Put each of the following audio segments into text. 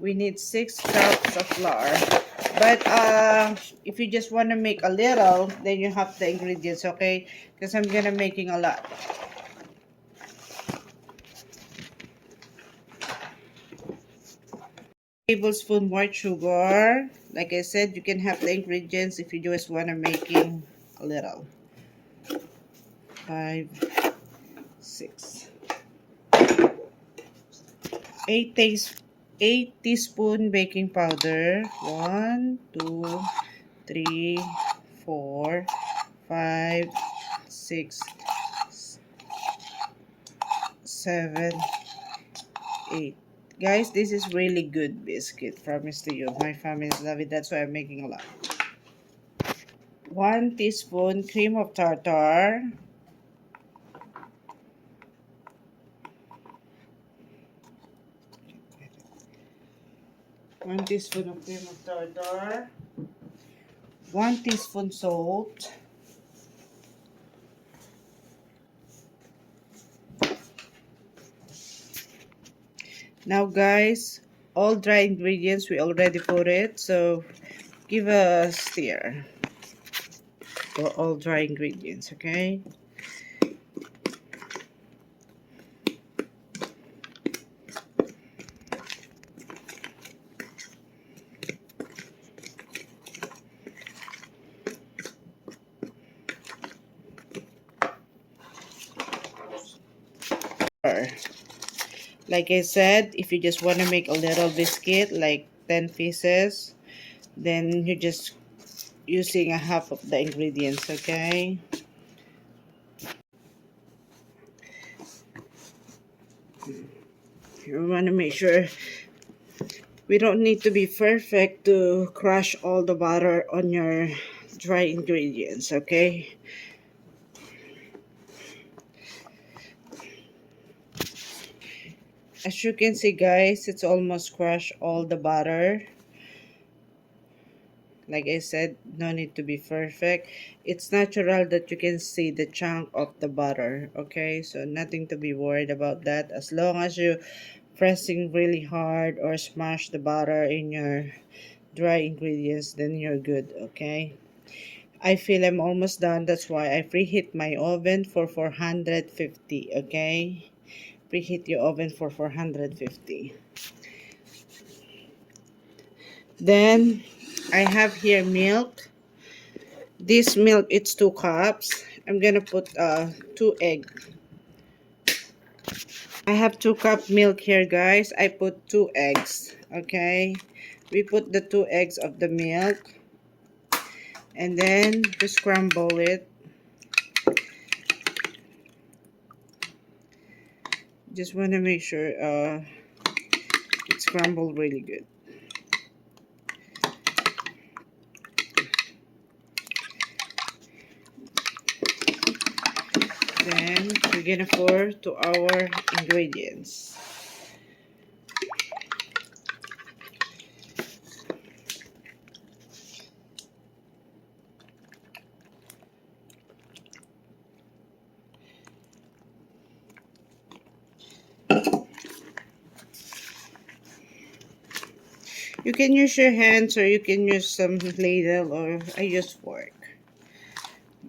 we need 6 cups of flour. But if you just want to make a little, then you have the ingredients, okay? Because I'm gonna making a lot. Tablespoon white sugar. Like I said, you can have the ingredients if you just want to making a little. 5, 6, 8 teaspoon baking powder. 1, 2, 3, 4, 5, 6, 7, 8. Guys, this is really good biscuit. Promise to you. My family love it. That's why I'm making a lot. 1 teaspoon cream of tartar. 1 teaspoon of cream of tartar. 1 teaspoon salt. Now guys, all dry ingredients, we already put it. So give a stir for all dry ingredients, okay? Like I said, if you just want to make a little biscuit, like 10 pieces, then you're just using a half of the ingredients, okay? You want to make sure we don't need to be perfect to crush all the butter on your dry ingredients, okay? As you can see guys, it's almost crushed all the butter. Like I said, no need to be perfect. It's natural that you can see the chunk of the butter, okay? So nothing to be worried about that. As long as you pressing really hard or smash the butter in your dry ingredients, then you're good, okay? I feel I'm almost done. That's why I preheat my oven for 450, okay? Preheat your oven for 450. Then I have here milk. This milk, it's 2 cups. I'm gonna put 2 eggs. I have 2 cup milk here guys. I put 2 eggs, okay? We put the 2 eggs of the milk and then to scramble it. Just want to make sure it's scrambled really good. Then we're gonna pour to our ingredients. You can use your hands or you can use some ladle, or I use fork.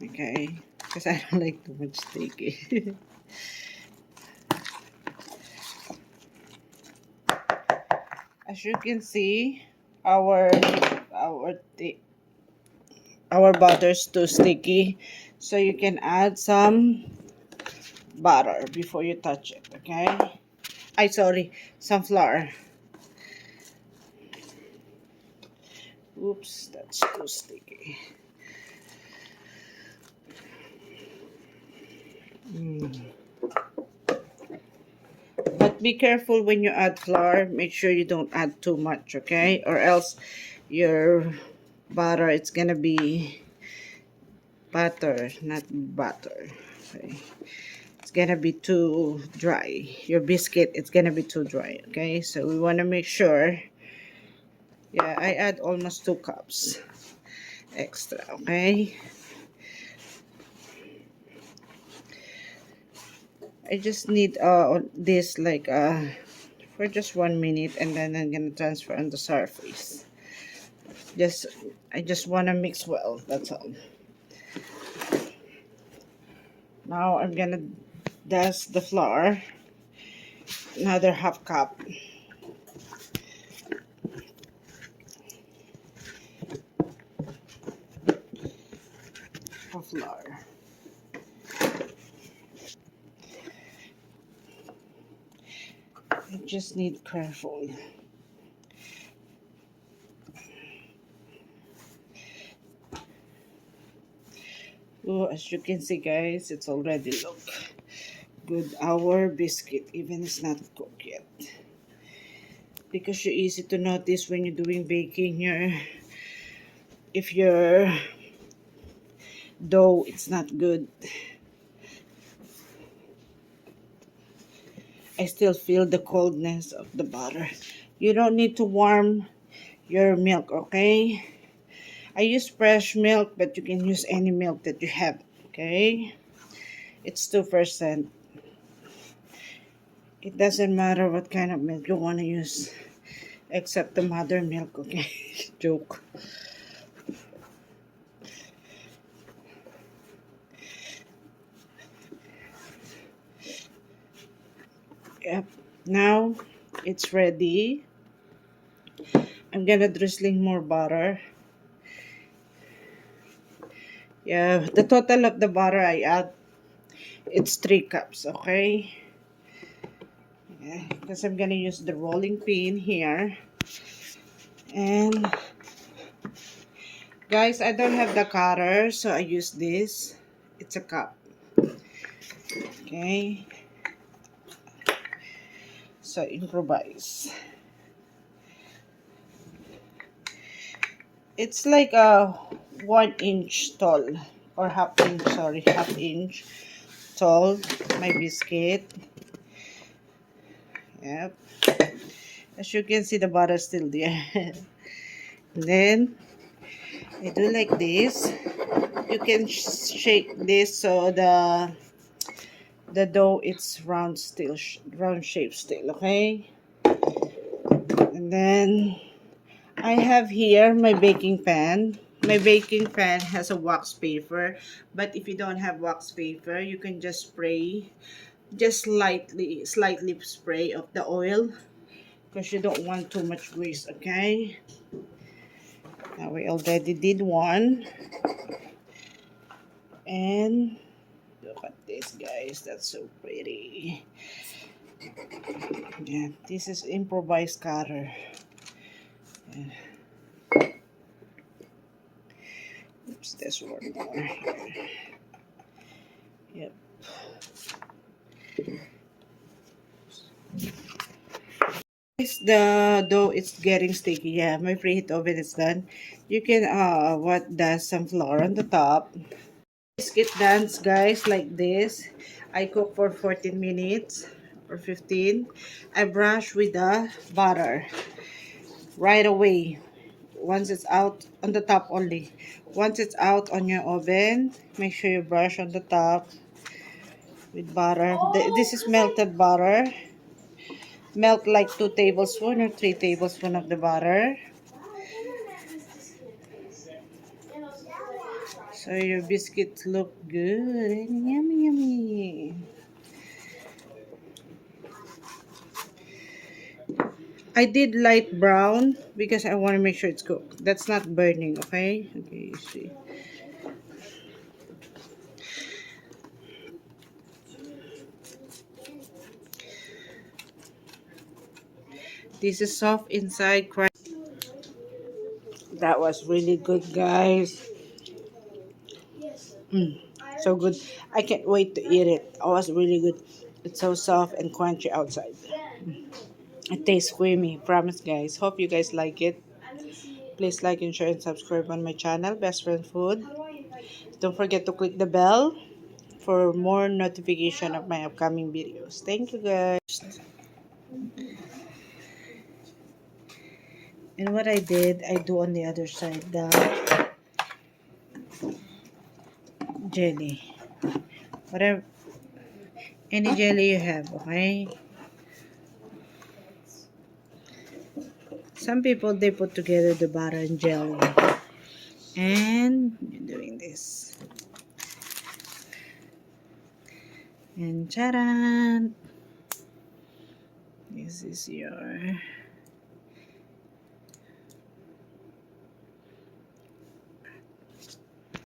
Okay, because I don't like too much sticky. As you can see, our butter's too sticky, so you can add some butter before you touch it, okay? Sorry, some flour. Oops, that's too sticky. But be careful when you add flour. Make sure you don't add too much, okay? Or else your butter, it's gonna be butter, not butter. Okay? It's gonna be too dry. Your biscuit, it's gonna be too dry, okay? So we want to make sure. Yeah, I add almost 2 cups extra, okay? I just need this like for just 1 minute, and then I'm gonna transfer on the surface. I just wanna mix well, that's all. Now I'm gonna dust the flour, another half cup. Of flour. I just need careful. Oh, as you can see, guys, it's already look good. Our biscuit, even it's not cooked yet. Because you're easy to notice when you're doing baking, if your dough it's not good. I still feel the coldness of the butter. You don't need to warm your milk, okay? I use fresh milk, but you can use any milk that you have, okay? It's 2%. It doesn't matter what kind of milk you want to use, except the mother milk, okay? Joke. Yep. Now it's ready. I'm gonna drizzling more butter. Yeah, the total of the butter I add, it's 3 cups, okay? Yeah, because I'm gonna use the rolling pin here. And guys, I don't have the cutter, so I use this. It's a cup. Okay. So improvise. It's like a 1 inch tall, or half inch, sorry, half inch tall, my biscuit. Yep. As you can see, the butter is still there. Then I do like this. You can shake this so the dough it's round still, round shape still, okay? And then I have here my baking pan. My baking pan has a wax paper, but if you don't have wax paper, you can just spray, just slightly spray of the oil, because you don't want too much grease, okay? Now we already did one, and look at this, guys, that's so pretty. Yeah, this is improvised cutter. Yeah. Oops, there's one more here. Yep. The dough it's getting sticky. Yeah, my preheat oven is done. You can what does some flour on the top. Biscuit dance, guys, like this. I cook for 14 minutes or 15. I brush with the butter right away. Once it's out on the top only. Once it's out on your oven, make sure you brush on the top with butter. This is melted butter. Melt like 2 tablespoons or 3 tablespoons of the butter. So your biscuits look good and yummy, yummy. I did light brown because I want to make sure it's cooked. That's not burning, okay? Okay, you see. This is soft inside. That was really good, guys. So good. I can't wait to eat it. It was really good. It's so soft and crunchy outside. It tastes creamy. Promise, guys. Hope you guys like it. Please like and share and subscribe on my channel, Best Friend Food. Don't forget to click the bell for more notification of my upcoming videos. Thank you, guys. And what I did, I do on the other side the jelly. Whatever, any jelly you have, okay? Some people, they put together the butter and jelly. And you're doing this. And charan! This is your